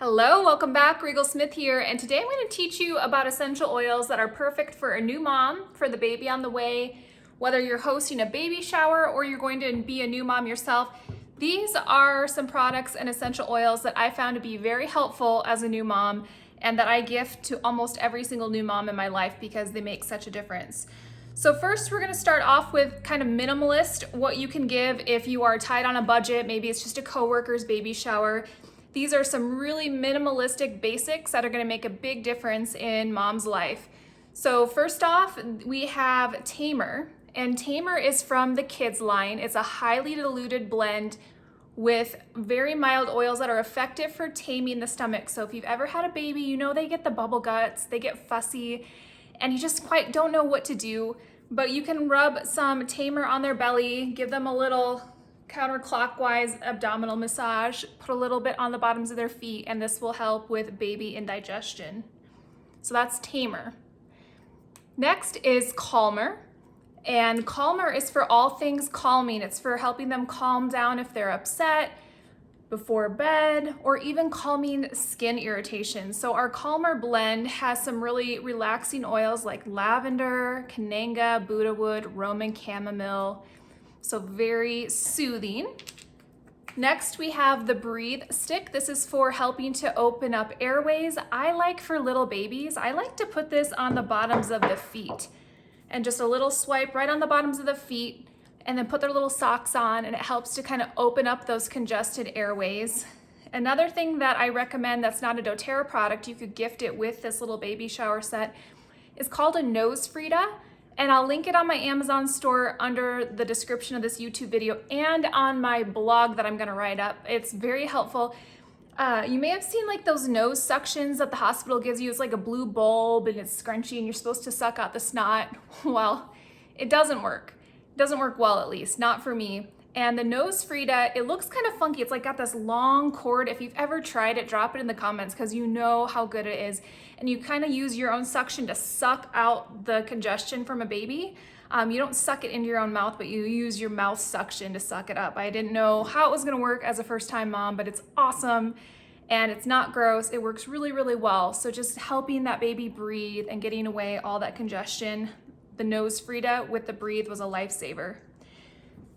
Hello, welcome back. Rigel Smith here, and today I'm going to teach you about essential oils that are perfect for a new mom, for the baby on the way, whether you're hosting a baby shower or you're going to be a new mom yourself. These are some products and essential oils that I found to be very helpful as a new mom and that I gift to almost every single new mom in my life because they make such a difference. So first we're going to start off with kind of minimalist, what you can give if you are tight on a budget. Maybe it's just a coworker's baby shower. These are some really minimalistic basics that are going to make a big difference in mom's life. So first off, we have Tamer, and Tamer is from the kids line. It's a highly diluted blend with very mild oils that are effective for taming the stomach. So if you've ever had a baby, you know they get the bubble guts, they get fussy, and you just quite don't know what to do. But you can rub some Tamer on their belly, give them a little counterclockwise abdominal massage, put a little bit on the bottoms of their feet, and this will help with baby indigestion. So that's Tamer. Next is Calmer, and Calmer is for all things calming. It's for helping them calm down if they're upset before bed, or even calming skin irritation. So our Calmer blend has some really relaxing oils like lavender, cananga, Buddha wood, Roman chamomile. So very soothing. Next we have the Breathe Stick. This is for helping to open up airways. I like for little babies, I like to put this on the bottoms of the feet and just a little swipe right on the bottoms of the feet and then put their little socks on, and it helps to kind of open up those congested airways. Another thing that I recommend that's not a doTERRA product, you could gift it with this little baby shower set, is called a NoseFrida. And I'll link it on my Amazon store under the description of this YouTube video and on my blog that I'm gonna write up. It's very helpful. You may have seen like those nose suctions that the hospital gives you. It's like a blue bulb and it's scrunchy and you're supposed to suck out the snot. Well, it doesn't work. It doesn't work well, at least, not for me. And the NoseFrida, it looks kind of funky. It's like got this long cord. If you've ever tried it, drop it in the comments because you know how good it is. And you kind of use your own suction to suck out the congestion from a baby. You don't suck it into your own mouth, but you use your mouth suction to suck it up. I didn't know how it was gonna work as a first-time mom, but it's awesome and it's not gross. It works really, really well. So just helping that baby breathe and getting away all that congestion, the NoseFrida with the Breathe was a lifesaver.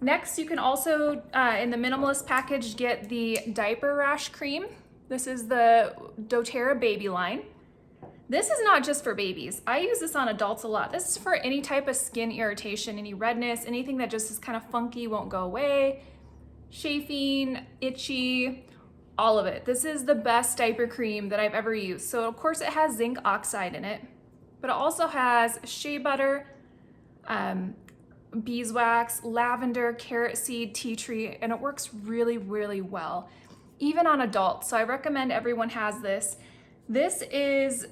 Next, you can also, in the Minimalist package, get the diaper rash cream. This is the doTERRA baby line. This is not just for babies. I use this on adults a lot. This is for any type of skin irritation, any redness, anything that just is kind of funky, won't go away, chafing, itchy, all of it. This is the best diaper cream that I've ever used. So of course it has zinc oxide in it, but it also has shea butter, beeswax, lavender, carrot seed, tea tree, and it works really, really well, even on adults. So I recommend everyone has this. This is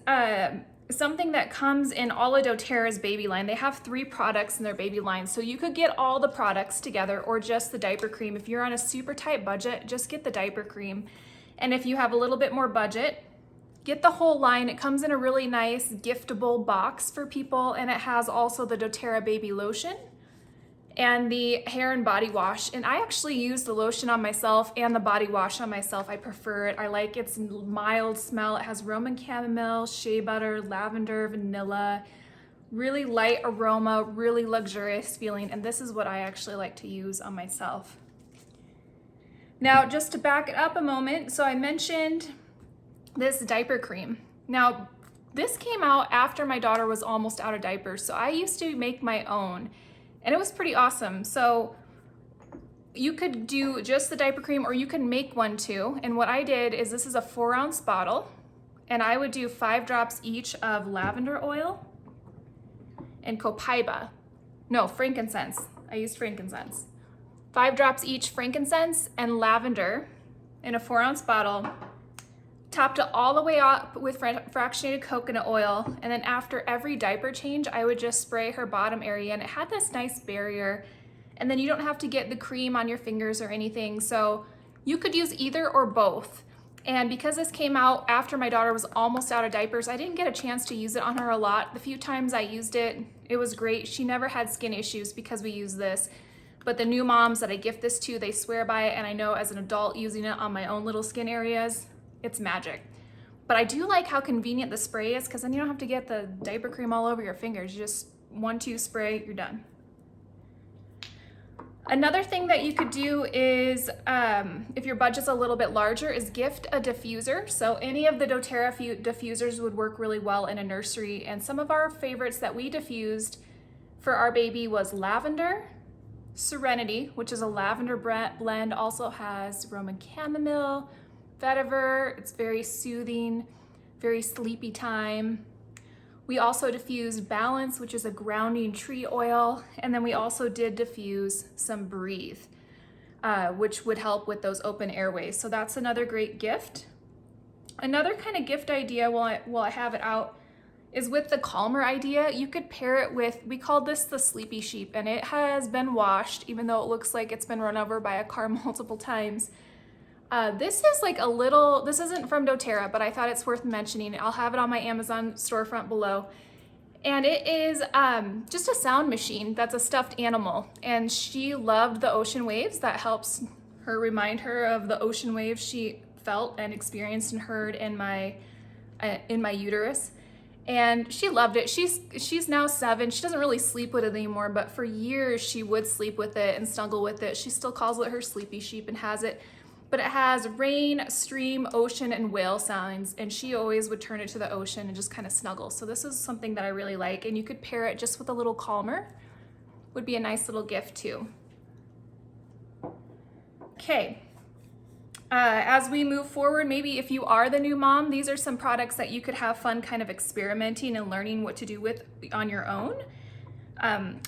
something that comes in all of doTERRA's baby line. They have 3 products in their baby line. So you could get all the products together or just the diaper cream. If you're on a super tight budget, just get the diaper cream. And if you have a little bit more budget, get the whole line. It comes in a really nice giftable box for people, and it has also the doTERRA baby lotion and the hair and body wash. And I actually use the lotion on myself and the body wash on myself. I prefer it. I like its mild smell. It has Roman chamomile, shea butter, lavender, vanilla, really light aroma, really luxurious feeling. And this is what I actually like to use on myself. Now, just to back it up a moment, so I mentioned this diaper cream. Now, this came out after my daughter was almost out of diapers. So I used to make my own, and it was pretty awesome. So you could do just the diaper cream or you can make one too. And what I did is, this is a 4-ounce bottle, and I would do 5 drops each of lavender oil and frankincense. I used frankincense. 5 drops each frankincense and lavender in a 4-ounce bottle, topped it all the way up with fractionated coconut oil, and then after every diaper change, I would just spray her bottom area, and it had this nice barrier, and then you don't have to get the cream on your fingers or anything, so you could use either or both. And because this came out after my daughter was almost out of diapers, I didn't get a chance to use it on her a lot. The few times I used it, it was great. She never had skin issues because we used this. But the new moms that I gift this to, they swear by it, and I know as an adult using it on my own little skin areas, it's magic. But I do like how convenient the spray is, because then you don't have to get the diaper cream all over your fingers. You just 1-2 spray, you're done. Another thing that you could do is, if your budget's a little bit larger, is gift a diffuser. So any of the doTERRA diffusers would work really well in a nursery. And some of our favorites that we diffused for our baby was lavender, Serenity, which is a lavender blend, also has Roman chamomile, vetiver. It's very soothing, very sleepy time. We also diffused Balance, which is a grounding tree oil. And then we also did diffuse some Breathe, which would help with those open airways. So that's another great gift. Another kind of gift idea while I have it out is with the calmer idea. You could pair it with, we called this the Sleepy Sheep, and it has been washed, even though it looks like it's been run over by a car multiple times. This is like a little, this isn't from doTERRA, but I thought it's worth mentioning. I'll have it on my Amazon storefront below. And it is just a sound machine that's a stuffed animal. And she loved the ocean waves. That helps her remind her of the ocean waves she felt and experienced and heard in my uterus. And she loved it. She's now 7. She doesn't really sleep with it anymore, but for years she would sleep with it and snuggle with it. She still calls it her Sleepy Sheep and has it. But it has rain, stream, ocean, and whale sounds, and she always would turn it to the ocean and just kind of snuggle. So this is something that I really like, and you could pair it just with a little calmer. Would be a nice little gift too. Okay, as we move forward, maybe if you are the new mom, these are some products that you could have fun kind of experimenting and learning what to do with on your own.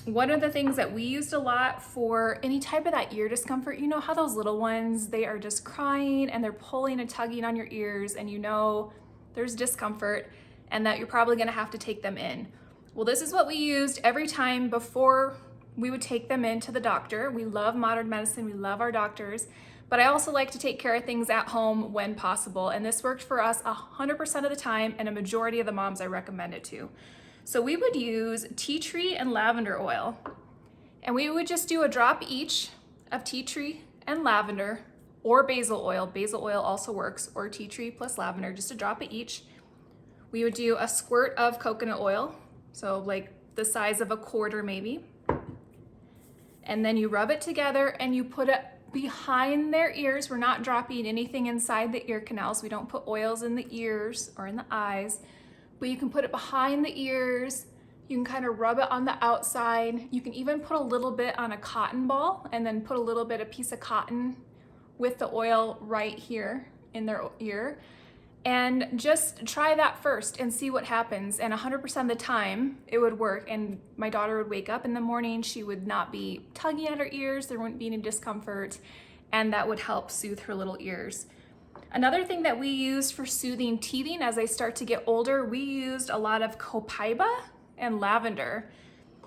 One of the things that we used a lot for any type of that ear discomfort, you know how those little ones, they are just crying and they're pulling and tugging on your ears, and you know there's discomfort and that you're probably gonna have to take them in. Well, this is what we used every time before we would take them in to the doctor. We love modern medicine, we love our doctors, but I also like to take care of things at home when possible. And this worked for us 100% of the time, and a majority of the moms I recommend it to. So we would use tea tree and lavender oil, and we would just do a drop each of tea tree and lavender, or basil oil. Basil oil also works, or tea tree plus lavender, just a drop of each. We would do a squirt of coconut oil, so like the size of a quarter maybe. And then you rub it together and you put it behind their ears. We're not dropping anything inside the ear canals. We don't put oils in the ears or in the eyes. But you can put it behind the ears. You can kind of rub it on the outside. You can even put a little bit on a cotton ball and then put a piece of cotton with the oil right here in their ear. And just try that first and see what happens. And 100% of the time it would work. And my daughter would wake up in the morning. She would not be tugging at her ears. There wouldn't be any discomfort. And that would help soothe her little ears. Another thing that we used for soothing teething as they start to get older, we used a lot of copaiba and lavender.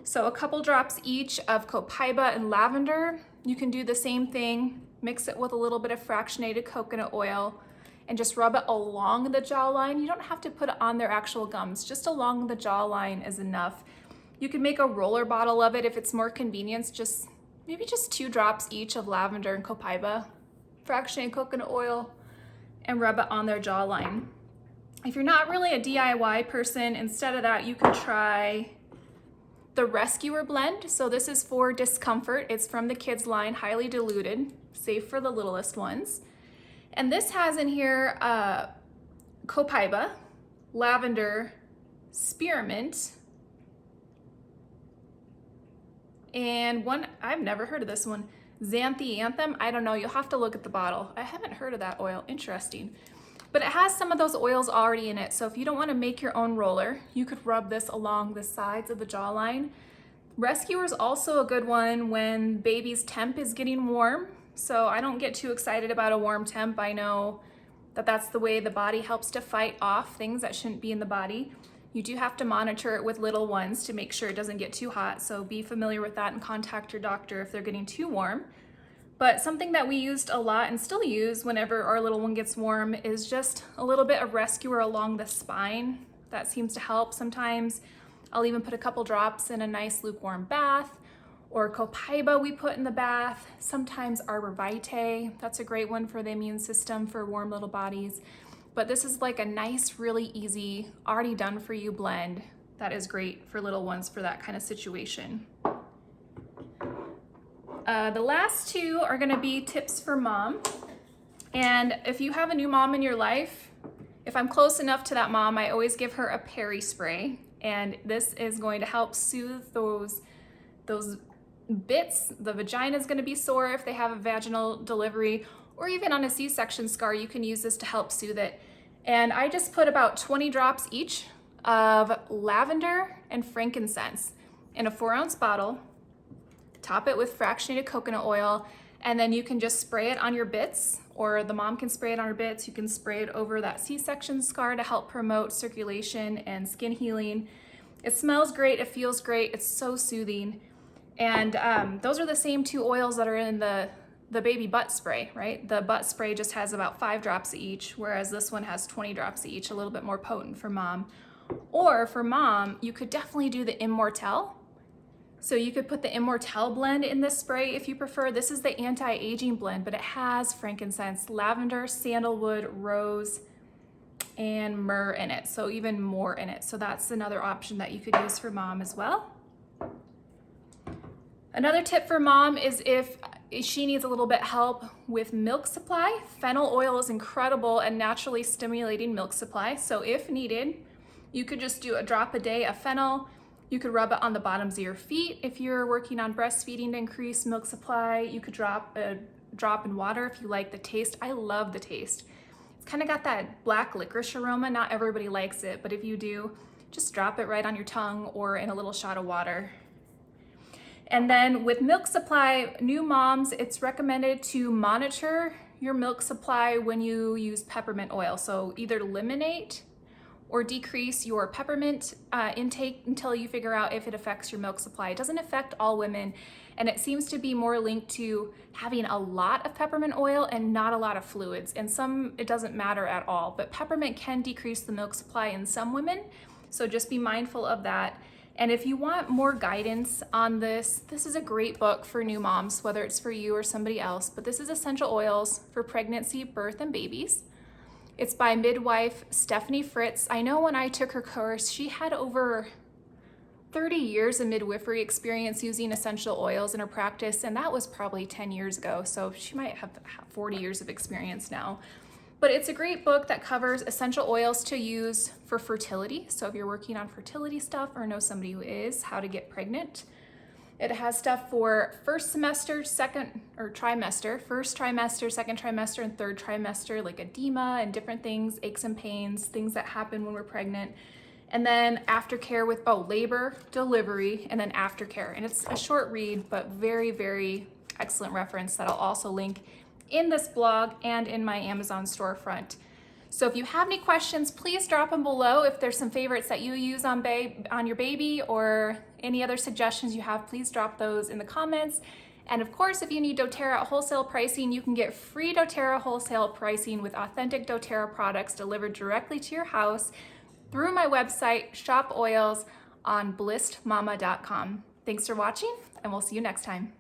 So a couple drops each of copaiba and lavender. You can do the same thing, mix it with a little bit of fractionated coconut oil and just rub it along the jawline. You don't have to put it on their actual gums, just along the jawline is enough. You can make a roller bottle of it if it's more convenient, maybe just 2 drops each of lavender and copaiba, fractionated coconut oil, and rub it on their jawline. If you're not really a DIY person, instead of that, you can try the Rescuer blend. So this is for discomfort. It's from the kids line, highly diluted, safe for the littlest ones. And this has in here copaiba, lavender, spearmint, and one, I've never heard of this one, xanthianthem. I don't know, you'll have to look at the bottle. I haven't heard of that oil, interesting. But it has some of those oils already in it, so if you don't want to make your own roller, you could rub this along the sides of the jawline. Rescuer is also a good one when baby's temp is getting warm, so I don't get too excited about a warm temp. I know that that's the way the body helps to fight off things that shouldn't be in the body. You do have to monitor it with little ones to make sure it doesn't get too hot, so be familiar with that and contact your doctor if they're getting too warm. But something that we used a lot and still use whenever our little one gets warm is just a little bit of Rescuer along the spine. That seems to help. Sometimes I'll even put a couple drops in a nice lukewarm bath, or copaiba we put in the bath. Sometimes arbor vitae, that's a great one for the immune system for warm little bodies. but this is like a nice, really easy, already done for you blend that is great for little ones for that kind of situation. The last two are gonna be tips for mom. And if you have a new mom in your life, if I'm close enough to that mom, I always give her a peri spray. And this is going to help soothe those bits. The vagina is gonna be sore if they have a vaginal delivery, or even on a C-section scar, you can use this to help soothe it. And I just put about 20 drops each of lavender and frankincense in a 4-ounce bottle, top it with fractionated coconut oil, and then you can just spray it on your bits, or the mom can spray it on her bits. You can spray it over that C-section scar to help promote circulation and skin healing. It smells great, it feels great, it's so soothing. And those are the same 2 oils that are in the baby butt spray, right? The butt spray just has about 5 drops each, whereas this one has 20 drops each, a little bit more potent for mom. Or for mom, you could definitely do the Immortelle. So you could put the Immortelle blend in this spray if you prefer. This is the anti-aging blend, but it has frankincense, lavender, sandalwood, rose, and myrrh in it. So even more in it. So that's another option that you could use for mom as well. Another tip for mom is if she needs a little bit help with milk supply. Fennel oil is incredible and naturally stimulating milk supply. So if needed, you could just do a drop a day of fennel. You could rub it on the bottoms of your feet if you're working on breastfeeding to increase milk supply. You could drop a drop in water if you like the taste. I love the taste. It's kind of got that black licorice aroma. Not everybody likes it, but if you do, just drop it right on your tongue or in a little shot of water. And then with milk supply, new moms, it's recommended to monitor your milk supply when you use peppermint oil. So either eliminate or decrease your peppermint intake until you figure out if it affects your milk supply. It doesn't affect all women, and it seems to be more linked to having a lot of peppermint oil and not a lot of fluids. And some, it doesn't matter at all, but peppermint can decrease the milk supply in some women, so just be mindful of that. And if you want more guidance on this, this is a great book for new moms, whether it's for you or somebody else, but this is Essential Oils for Pregnancy, Birth, and Babies. It's by midwife Stephanie Fritz. I know when I took her course, she had over 30 years of midwifery experience using essential oils in her practice, and that was probably 10 years ago, so she might have 40 years of experience now. But it's a great book that covers essential oils to use for fertility. So if you're working on fertility stuff or know somebody who is, how to get pregnant. It has stuff for first trimester, second trimester, second trimester, and third trimester, like edema and different things, aches and pains, things that happen when we're pregnant. And then aftercare with labor, delivery, and then aftercare. And it's a short read, but very, very excellent reference that I'll also link in this blog and in my Amazon storefront. So if you have any questions, please drop them below. If there's some favorites that you use on your baby or any other suggestions you have, please drop those in the comments. And of course, if you need doTERRA wholesale pricing, you can get free doTERRA wholesale pricing with authentic doTERRA products delivered directly to your house through my website, Shop Oils, on blistmama.com. Thanks for watching, and we'll see you next time.